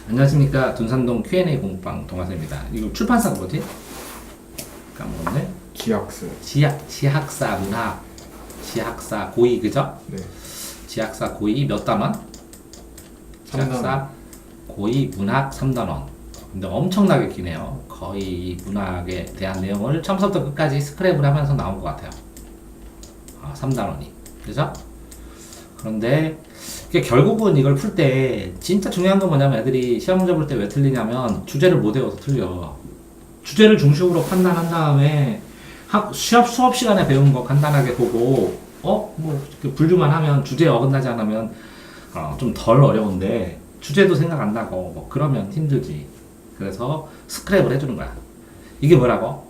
안녕하십니까. 둔산동 Q&A 공부방 동화사입니다. 이거 출판사가 뭐지? 까먹었네. 지학사 문학 지학사 고이 그죠? 네. 지학사 고이 몇 단원? 지학사 고이 문학 3단원. 근데 엄청나게 기네요. 거의 이 문학에 대한 내용을 처음부터 끝까지 스크랩을 하면서 나온 것 같아요. 3단원이 그죠? 그런데 결국은 이걸 풀 때 진짜 중요한 건 뭐냐면 애들이 시험 문제 볼 때 왜 틀리냐면 주제를 못 외워서 틀려. 주제를 중심으로 판단한 다음에 수업 시간에 배운 거 간단하게 보고 분류만 하면 주제에 어긋나지 않으면 좀 덜 어려운데 주제도 생각 안 나고 뭐 그러면 힘들지. 그래서 스크랩을 해주는 거야. 이게 뭐라고?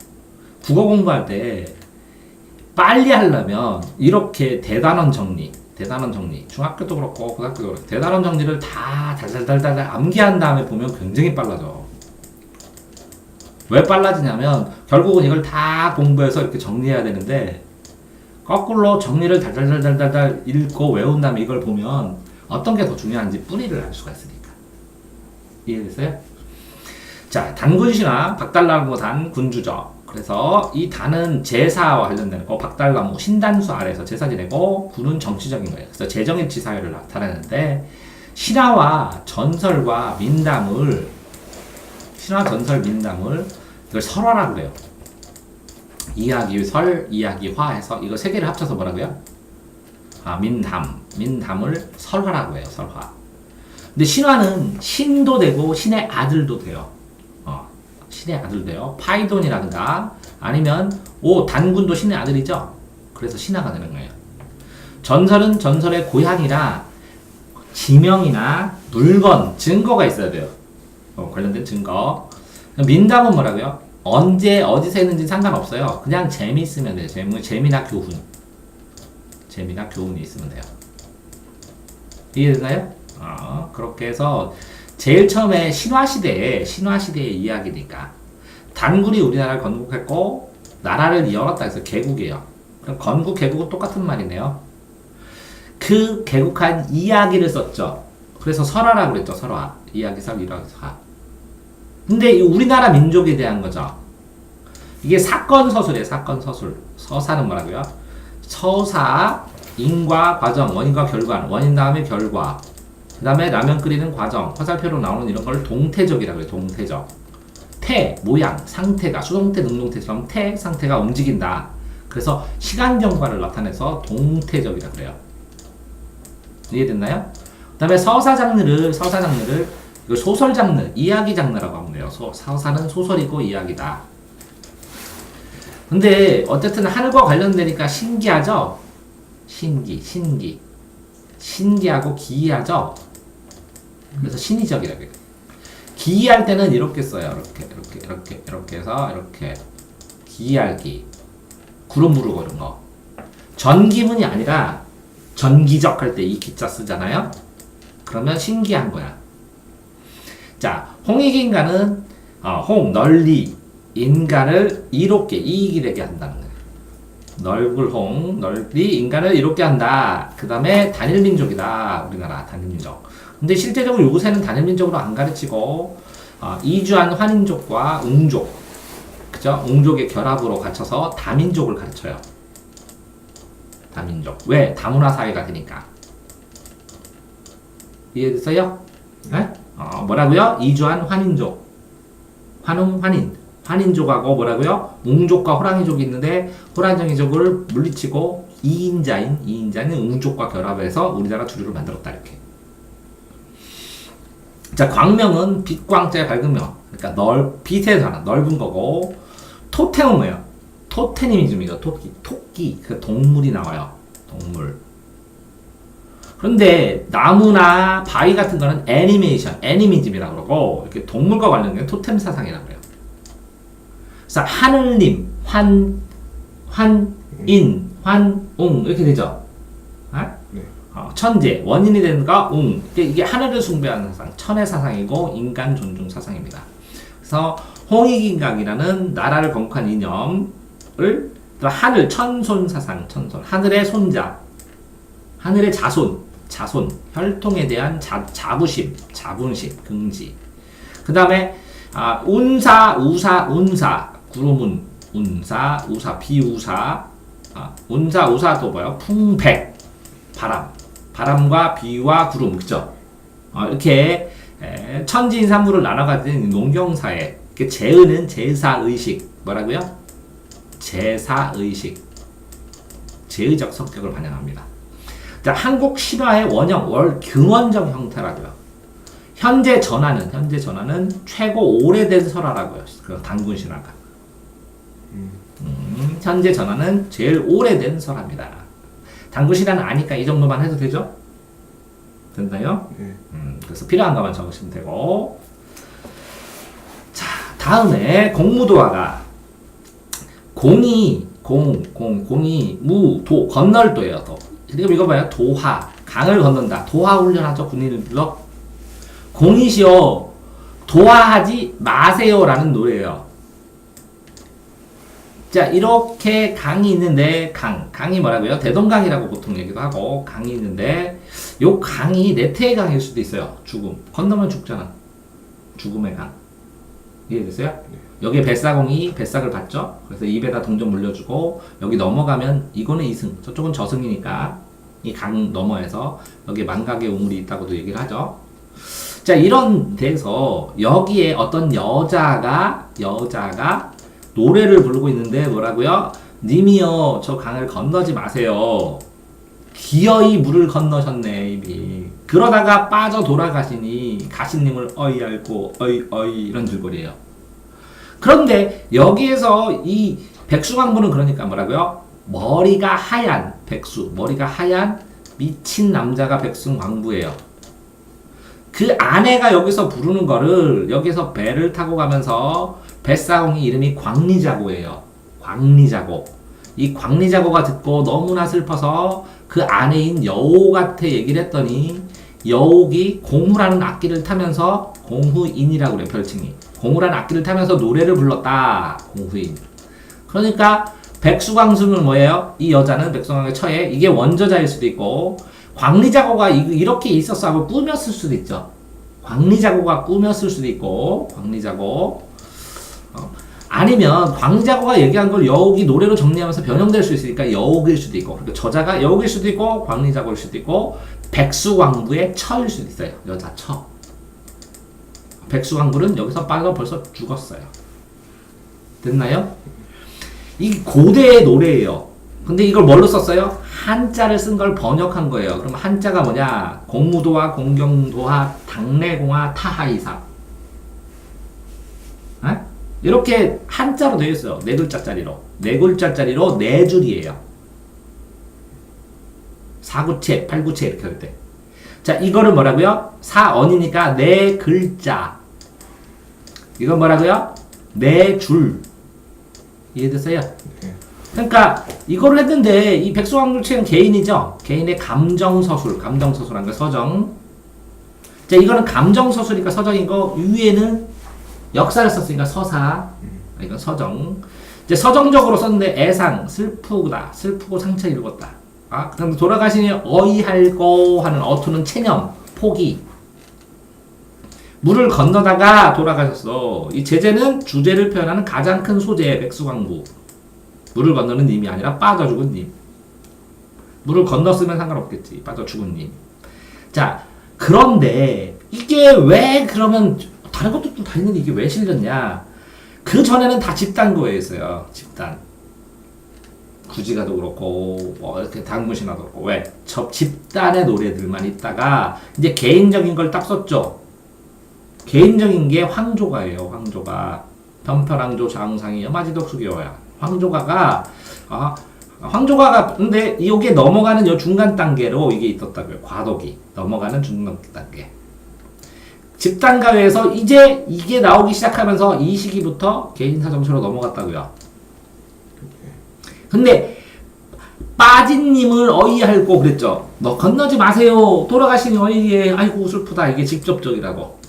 국어 공부할 때 빨리 하려면 이렇게 대단원 정리 중학교도 그렇고 고등학교도 그렇고 대단원 정리를 다 달달달달 암기한 다음에 보면 굉장히 빨라져. 왜 빨라지냐면 결국은 이걸 다 공부해서 이렇게 정리해야 되는데 거꾸로 정리를 달달달달달 읽고 외운 다음에 이걸 보면 어떤 게 더 중요한지 뿌리를 알 수가 있으니까. 이해됐어요? 자, 단군신화 박달나무 단 군주죠. 그래서 이 단은 제사와 관련되는 거, 박달나무 신단수 아래에서 제사 지내고 군은 정치적인 거예요. 그래서 재정일치 사회를 나타내는데 신화와 전설과 민담을 이걸 설화라고 그래요. 이야기설, 이야기화해서 이거 세 개를 합쳐서 뭐라고요? 민담을 설화라고 해요. 설화. 근데 신화는 신도 되고 신의 아들도 돼요. 신의 아들 돼요. 파이돈이라든가 아니면 단군도 신의 아들이죠. 그래서 신화가 되는 거예요. 전설은 전설의 고향이라 지명이나 물건, 증거가 있어야 돼요. 관련된 증거. 민담은 뭐라고요? 언제 어디서 했는지 상관없어요. 그냥 재미있으면 돼요. 재미나 교훈이 있으면 돼요. 이해되나요? 그렇게 해서 제일 처음에 신화시대의 이야기니까 단군이 우리나라를 건국했고 나라를 이어갔다 해서 개국이에요. 그럼 건국, 개국은 똑같은 말이네요. 그 개국한 이야기를 썼죠. 그래서 설화라고 그랬죠. 설화. 이야기설, 일화기사. 근데 이 우리나라 민족에 대한 거죠. 이게 사건서술이에요. 사건서술. 서사는 뭐라고요? 서사, 인과, 과정, 원인과 결과, 원인 다음에 결과, 그 다음에 라면 끓이는 과정, 화살표로 나오는 이런 걸 동태적이라고 해요. 동태적. 태, 모양, 상태가 수동태, 능동태처럼 태, 상태가 움직인다. 그래서 시간 경과를 나타내서 동태적이라고 그래요. 이해됐나요? 그 다음에 서사 장르를 이거 소설 장르, 이야기 장르라고 하면 돼요. 서사는 소설이고 이야기다. 근데 어쨌든 하늘과 관련되니까 신기하죠? 신기하고 기이하죠? 그래서 신의적이라고 해요. 기이할 때는 이렇게 써요. 이렇게 해서 이렇게 기이할기 구름 부르고 이런 거. 전기문이 아니라 전기적 할 때 이 기자 쓰잖아요. 그러면 신기한 거야. 자, 홍익 인간은 널리 인간을 이롭게 이익이 되게 한다는 거예요. 널리 인간을 이롭게 한다. 그 다음에 단일민족이다. 우리나라 단일민족. 근데 실제적으로 요새는 단일민족으로 안 가르치고 이주한 환인족과 웅족, 그죠? 웅족의 결합으로 갖춰서 다민족을 가르쳐요. 다민족. 왜? 다문화 사회가 되니까. 이해됐어요? 네? 뭐라고요? 이주한 환인족, 환인족하고 뭐라고요? 웅족과 호랑이족이 있는데 호랑이족을 물리치고 2인자인 웅족과 결합해서 우리나라 주류를 만들었다. 이렇게. 자, 광명은 빛광자의 밝으며, 그러니까 빛에서 하나 넓은 거고, 토템은 뭐예요? 토테니즘이죠. 토끼, 그 동물이 나와요. 동물. 그런데 나무나 바위 같은 거는 애니미즘이라고 그러고, 이렇게 동물과 관련된 토템 사상이라고 그래요. 그래서 하늘님, 환웅 이렇게 되죠. 네. 천재, 원인이 되는 거 이게 하늘을 숭배하는 사상, 천의 사상이고 인간 존중 사상입니다. 그래서 홍익인각이라는 나라를 건국한 이념을 하늘 천손 사상, 하늘의 손자, 하늘의 자손, 자손, 혈통에 대한 자부심, 자부심, 긍지. 그 다음에 운사, 우사, 운사, 구름운, 운사, 우사, 비우사, 운사, 우사 또 뭐요? 풍백, 바람, 바람과 비와 구름, 그죠? 이렇게 천지인산물을 나눠가진 농경사에 제의는 제사의식, 뭐라고요? 제사의식, 제의적 성격을 반영합니다. 자, 한국 신화의 원형, 근원적 형태라고요. 현재 전하는 최고 오래된 설화라고요. 그 단군 신화가. 현재 전하는 제일 오래된 설화입니다. 단군 신화는 아니까 이 정도만 해도 되죠? 됐나요? 네. 그래서 필요한 것만 적으시면 되고. 자, 다음에 공무도화가 공이 무, 도, 건널도예요. 도. 그럼 이거 봐요. 도하, 강을 건넌다. 도하 훈련하죠. 군인들로. 공이시여 도하하지 마세요라는 노래예요. 자, 이렇게 강이 있는데 강이 뭐라고요? 대동강이라고 보통 얘기도 하고 강이 있는데 요 강이 내태의 강일 수도 있어요. 죽음. 건너면 죽잖아. 죽음의 강. 이해됐어요? 네. 여기에 뱃사공이 뱃삭을 받죠. 그래서 입에다 동전 물려주고 여기 넘어가면 이거는 이승, 저쪽은 저승이니까 이 강 너머에서 여기 망각의 우물이 있다고도 얘기를 하죠. 자, 이런 데서 여기에 어떤 여자가 노래를 부르고 있는데 뭐라고요? 님이여 저 강을 건너지 마세요. 기어이 물을 건너셨네 이미. 그러다가 빠져 돌아가시니 가시님을 어이 앓고 어이 이런 줄거리예요. 그런데 여기에서 이 백수광부는 그러니까 뭐라고요? 머리가 하얀 백수, 머리가 하얀 미친 남자가 백수광부예요. 그 아내가 여기서 부르는 거를 여기서 배를 타고 가면서 뱃사공이 이름이 광리자고예요. 광리자고. 이 광리자고가 듣고 너무나 슬퍼서 그 아내인 여옥한테 얘기를 했더니 여옥이 공후라는 악기를 타면서 공후인이라고 그래 별칭이. 공후라는 악기를 타면서 노래를 불렀다. 공후인. 그러니까 백수광수는 뭐예요? 이 여자는 백수광의 처에 이게 원저자일 수도 있고 광리자고가 이렇게 있었어 하고 꾸몄을 수도 있죠. 광리자고가 꾸몄을 수도 있고 광리자고 아니면 광리자고가 얘기한 걸 여옥이 노래로 정리하면서 변형될 수 있으니까 여옥일 수도 있고 그러니까 저자가 여옥일 수도 있고 광리자고일 수도 있고 백수광부의 처일 수도 있어요. 여자 처. 백수광부는 여기서 빠져 벌써 죽었어요. 됐나요? 이 고대의 노래예요. 근데 이걸 뭘로 썼어요? 한자를 쓴 걸 번역한 거예요. 그럼 한자가 뭐냐? 공무도화, 공경도화, 당래공화, 타하이사. 이렇게 한자로 되어 있어요. 네 글자짜리로. 네 글자짜리로 네 줄이에요. 4구체, 8구체 이렇게 할 때. 자, 이거를 뭐라고요? 사언이니까 네 글자. 이건 뭐라고요? 네 줄. 이해됐어요? 네. 그러니까 이거를 했는데 이 백수광부책은 개인이죠. 개인의 감정서술한 거 서정. 자, 이거는 감정서술이니까 서정이고 위에는 역사를 썼으니까 서사. 이건 서정. 이제 서정적으로 썼는데 애상, 슬프다. 슬프고 상처 입었다. 그다음에 돌아가시니 어이할고 하는 어투는 체념, 포기. 물을 건너다가 돌아가셨어. 이 제재는 주제를 표현하는 가장 큰 소재의 백수광부. 물을 건너는 님이 아니라 빠져 죽은 님. 물을 건넜으면 상관없겠지. 빠져 죽은 님. 자, 그런데 이게 왜 그러면 다른 것도 다 있는데 이게 왜 실렸냐? 그 전에는 다 집단고였어요. 집단. 구지가도 그렇고 뭐 이렇게 당군신화도 그렇고 왜? 저 집단의 노래들만 있다가 이제 개인적인 걸 딱 썼죠. 개인적인 게 황조가예요. 황조가. 편편황조 장상이 여마지덕수기어야. 황조가가 황조가가 근데 이게 넘어가는 요 중간 단계로 이게 있었다고요. 과도기 넘어가는 중간 단계. 집단가요에서 이제 이게 나오기 시작하면서 이 시기부터 개인사정체로 넘어갔다고요. 근데 빠진님을 어이할고 그랬죠. 너 건너지 마세요. 돌아가시니 어이에 아이고 슬프다. 이게 직접적이라고.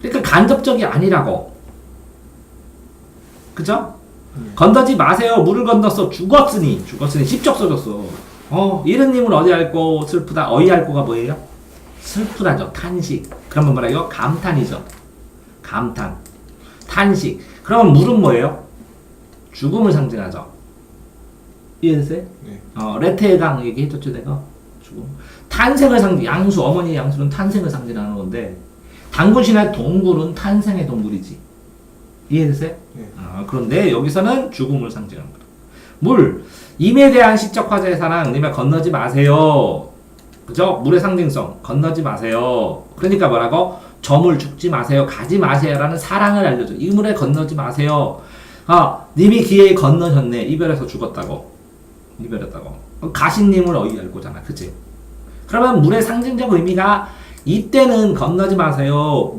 그러니까 간접적이 아니라고. 그죠? 건너지 마세요. 물을 건너서 죽었으니 직접 써줬어. 이른님은 어디 앓고 슬프다. 어이 앓고가 뭐예요? 슬프다죠. 탄식. 그러면 뭐라 이거? 감탄이죠. 감탄. 탄식. 그러면 물은 뭐예요? 죽음을 상징하죠. 이해됐어요? 네. 레테강 얘기해줬죠, 내가? 죽음. 탄생을 상징, 양수, 어머니의 양수는 탄생을 상징하는 건데, 당군신의 동굴은 탄생의 동굴이지. 이해됐어요? 네. 그런데 여기서는 죽음을 상징하는 거다. 물. 임에 대한 시적 화자의 사랑, 님의 건너지 마세요. 그죠? 물의 상징성, 건너지 마세요. 그러니까 뭐라고? 저물 죽지 마세요. 가지 마세요. 라는 사랑을 알려줘. 이 물에 건너지 마세요. 님이 기회에 건너셨네. 이별해서 죽었다고. 이별했다고. 가신님을 어이 알고잖아. 그치? 그러면 물의 상징적 의미가 이때는 건너지 마세요.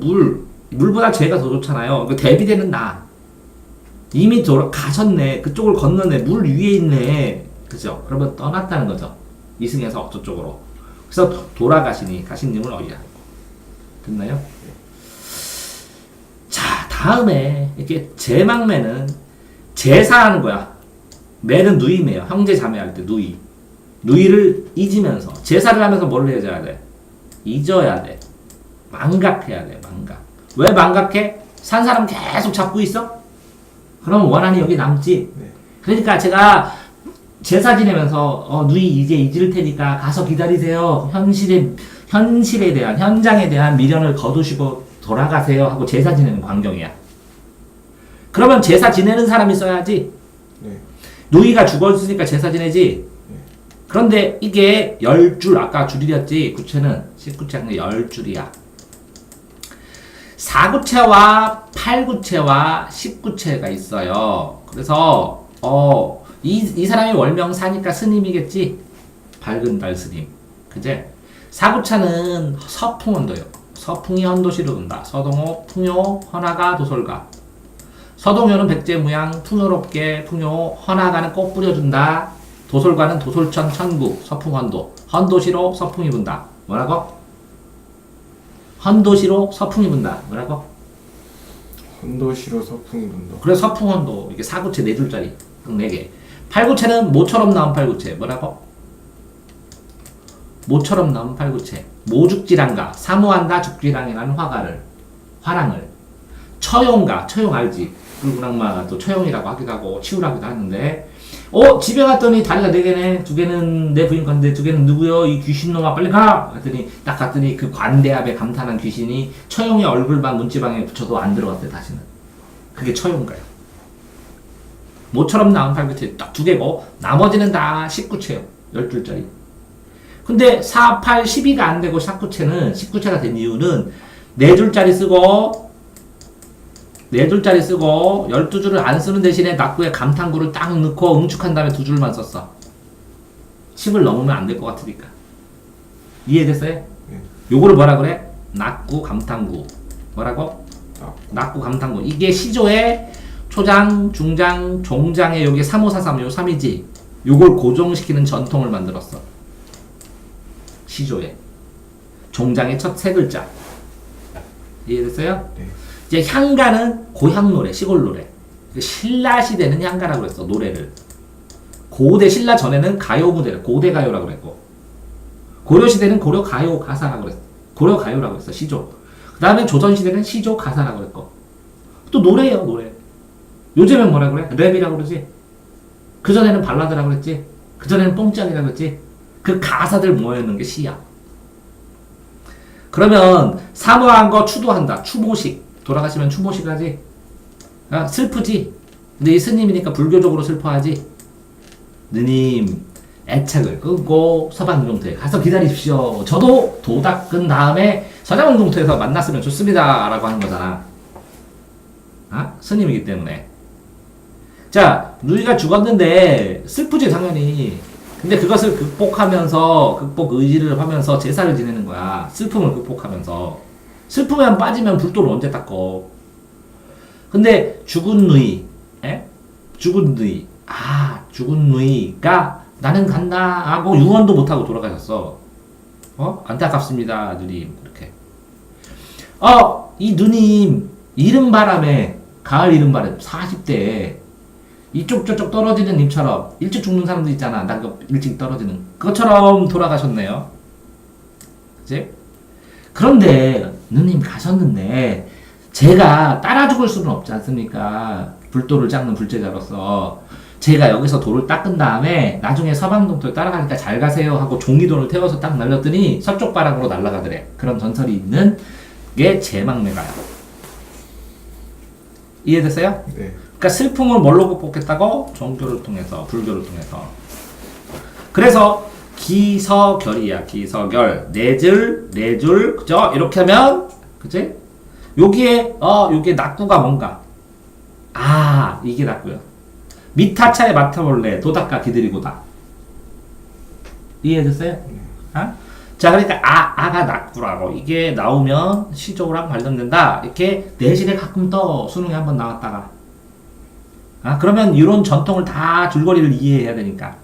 물보다 죄가 더 좋잖아요. 그 대비되는 나. 이미 가셨네. 그쪽을 건너네. 물 위에 있네. 그죠? 그러면 떠났다는 거죠. 이승에서 저쪽으로. 그래서 돌아가시니 가신님을 어이 알고. 됐나요? 자, 다음에 이렇게 제망매는 제사하는 거야. 매는 누이매요. 형제 자매할 때 누이. 누이를 잊으면서 제사를 하면서 뭘 해줘야 돼? 잊어야 돼. 망각해야 돼. 망각. 왜 망각해? 산 사람 계속 잡고 있어? 그럼 원한이 여기 남지. 네. 그러니까 제가 제사 지내면서 누이 이제 잊을 테니까 가서 기다리세요. 현실에 대한 현장에 대한 미련을 거두시고 돌아가세요 하고 제사 지내는 광경이야. 그러면 제사 지내는 사람이 써야지. 네. 누이가 죽었으니까 제사 지내지. 네. 그런데 이게 10줄 아까 줄이었지. 구체는 19체는 10줄이야. 4구체와 8구체와 19체가 있어요. 그래서 이 사람이 월명사니까 스님이겠지. 밝은 달 스님. 그제? 4구차는 서풍헌도요. 서풍이 헌도시로 돈다. 서동호, 풍요, 헌화가, 도솔가. 서동요는 백제무양, 풍요롭게, 풍요, 헌화가는 꽃 뿌려준다. 도솔가는 도솔천, 천국, 서풍헌도. 헌도시로 서풍이 분다. 뭐라고? 헌도시로 서풍이 분다. 뭐라고? 헌도시로 서풍이 분다. 그래 서풍헌도. 이게 4구체 4줄짜리. 4개. 8구체는 모처럼 나온 8구체. 뭐라고? 모처럼 나온 8구체. 모죽지랑가. 사모한다 죽지랑이라는 화랑을. 처용가. 처용 알지? 불구랑마가 또 처용이라고 하기도 하고 치우라기도 하는데 집에 갔더니 다리가 4개네. 2개는 내 부인 건데 2개는 누구요? 이 귀신놈아 빨리 가! 그랬더니 딱 갔더니 그 관대 앞에 감탄한 귀신이 처용의 얼굴만 문지방에 붙여도 안 들어갔대 다시는. 그게 처용가요. 모처럼 나온 8구체 딱 2개고 나머지는 다 19체요. 10줄짜리. 근데 4, 8, 12가 안 되고 19체가 된 이유는 4줄짜리 쓰고 12줄을 안 쓰는 대신에 낙구에 감탄구를 딱 넣고 응축한 다음에 2줄만 썼어. 10을 넘으면 안 될 것 같으니까. 이해됐어요? 네. 요거를 뭐라 그래? 낙구, 감탄구. 뭐라고? 낙구, 감탄구. 이게 시조의 초장, 중장, 종장의 여기 3543, 요 3이지. 요걸 고정시키는 전통을 만들었어. 시조에. 종장의 첫 3글자. 이해됐어요? 네. 이제 향가는 고향 노래, 시골 노래. 신라 시대는 향가라고 그랬어, 노래를. 고대 신라 전에는 가요 무대를 고대 가요라고 그랬고, 고려 시대는 고려 가요 가사라고 그랬어. 고려 가요라고 했어, 시조. 그 다음에 조선 시대는 시조 가사라고 그랬고, 또 노래예요, 노래. 요즘엔 뭐라 그래? 랩이라고 그러지. 그 전에는 발라드라고 그랬지. 그 전에는 뽕짝이라고 그랬지. 그 가사들 모여있는 게 시야. 그러면 사모한 거 추도한다. 추모식. 돌아가시면 추모식 하지. 슬프지. 근데 이 스님이니까 불교적으로 슬퍼하지. 누님 애착을 끊고 서반동토에 가서 기다리십시오. 저도 도 닦은 다음에 서장동토에서 만났으면 좋습니다 라고 하는 거잖아. 스님이기 때문에. 자, 누이가 죽었는데 슬프지 당연히. 근데 그것을 극복 의지를 하면서 제사를 지내는 거야. 슬픔을 극복하면서. 슬프면 빠지면 불도를 언제 닦어. 근데 죽은 누이, 죽은 누이가 나는 간다 하고 유언도 못하고 돌아가셨어. 안타깝습니다 누님. 그렇게. 이 누님 이른바람에 가을 이른바람 40대에 이쪽 저쪽 떨어지는 님처럼 일찍 죽는 사람도 있잖아. 나 그 일찍 떨어지는 그것처럼 돌아가셨네요. 그치? 그런데 누님 가셨는데 제가 따라 죽을 수는 없지 않습니까? 불도를 닦는 불제자로서 제가 여기서 돌을 닦은 다음에 나중에 서방동토에 따라가니까 잘 가세요 하고 종이돌을 태워서 딱 날렸더니 서쪽 바람으로 날아가더래. 그런 전설이 있는 게 제망매가요. 이해됐어요? 네. 그러니까 슬픔을 뭘로 극복했다고? 종교를 통해서, 불교를 통해서. 그래서 기서결이야. 기서결. 네 줄, 그죠? 이렇게 하면, 그치? 여기에 낙구가 뭔가? 아, 이게 낙구야. 미타차에 맡아볼래. 도닥가 기들이고다. 이해됐어요? 아? 자, 그러니까 아가 낙구라고. 이게 나오면 시족이랑 관련된다. 이렇게 내신에 가끔 떠. 수능에 한번 나왔다가. 아, 그러면 이런 전통을 다 줄거리를 이해해야 되니까.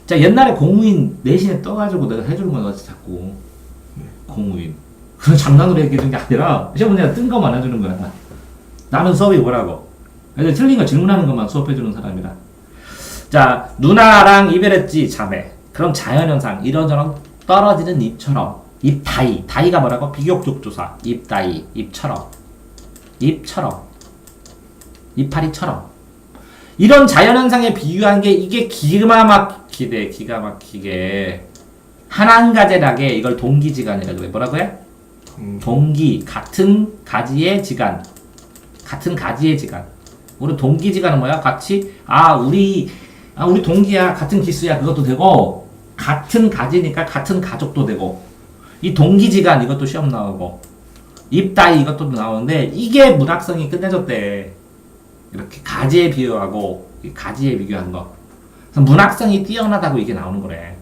자, 옛날에 공무인 내신에 떠가지고 내가 해주는 거야, 자꾸. 공무인. 그건 장난으로 얘기해준 게 아니라, 시험 문제가 뜬 거만 해주는 거야. 나는 수업이 뭐라고? 이제 틀린 거 질문하는 것만 수업해주는 사람이라. 자, 누나랑 이별했지, 자매. 그럼 자연현상, 이런저런 떨어지는 잎처럼. 잎 다이. 다이가 뭐라고? 비교적 조사. 잎 다이. 잎처럼. 이파리처럼. 이런 자연현상에 비유한 게 이게 기가 막히게. 한한가제락에 이걸 동기지간이라 그래. 뭐라고 해? 동기. 같은 가지의 지간. 우리 동기지간은 뭐야? 같이 우리 동기야, 같은 기수야, 그것도 되고, 같은 가지니까 같은 가족도 되고, 이 동기지간 이것도 시험 나오고, 입다이 이것도 나오는데, 이게 문학성이 끝내줬대. 이렇게 가지에 비유하고, 가지에 비교한 거. 그래서 문학성이 뛰어나다고 이게 나오는 거래.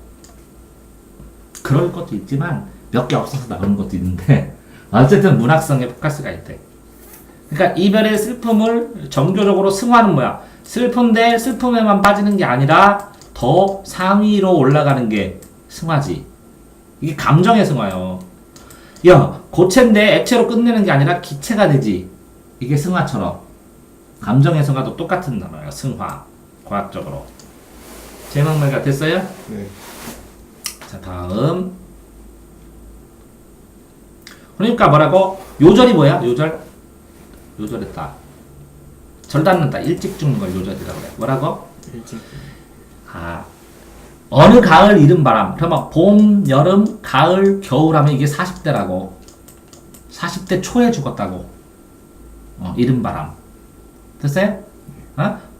그럴 것도 있지만, 몇 개 없어서 나오는 것도 있는데, 어쨌든 문학성에 포커스가 있대. 그러니까 이별의 슬픔을 정교적으로 승화하는 뭐야? 슬픈데 슬픔에만 빠지는 게 아니라 더 상위로 올라가는 게 승화지. 이게 감정의 승화요. 야, 고체인데 액체로 끝내는 게 아니라 기체가 되지. 이게 승화처럼. 감정의 승화도 똑같은 단어예요. 승화. 과학적으로. 제망매가 됐어요? 네. 자, 다음. 그러니까 뭐라고? 요절이 뭐야? 요절했다. 절 닿는다. 일찍 죽는 걸 요절이라고 그래. 뭐라고? 일찍. 어느 가을 이른 바람. 그러면 봄, 여름, 가을, 겨울 하면 이게 40대라고. 40대 초에 죽었다고. 이른 바람. 됐어요?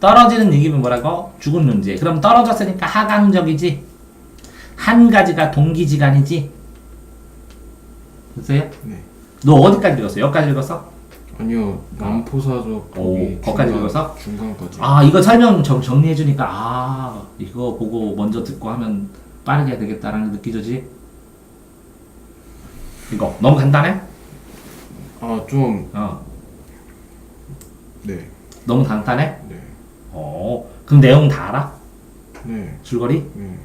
떨어지는 얘기면 뭐라고? 죽은 문제. 그럼 떨어졌으니까 하강적이지. 한 가지가 동기지간이지. 됐어요? 네. 너 어디까지 읽었어? 여기까지 읽었어? 아니요, 남포사적 거기까지 읽어서? 중간까지. 이거 설명 정리해주니까 이거 보고 먼저 듣고 하면 빠르게 해야 되겠다라는 게 느껴지지? 이거 너무 간단해? 좀. 네. 너무 간단해? 네. 그럼 내용 다 알아? 네. 줄거리? 네.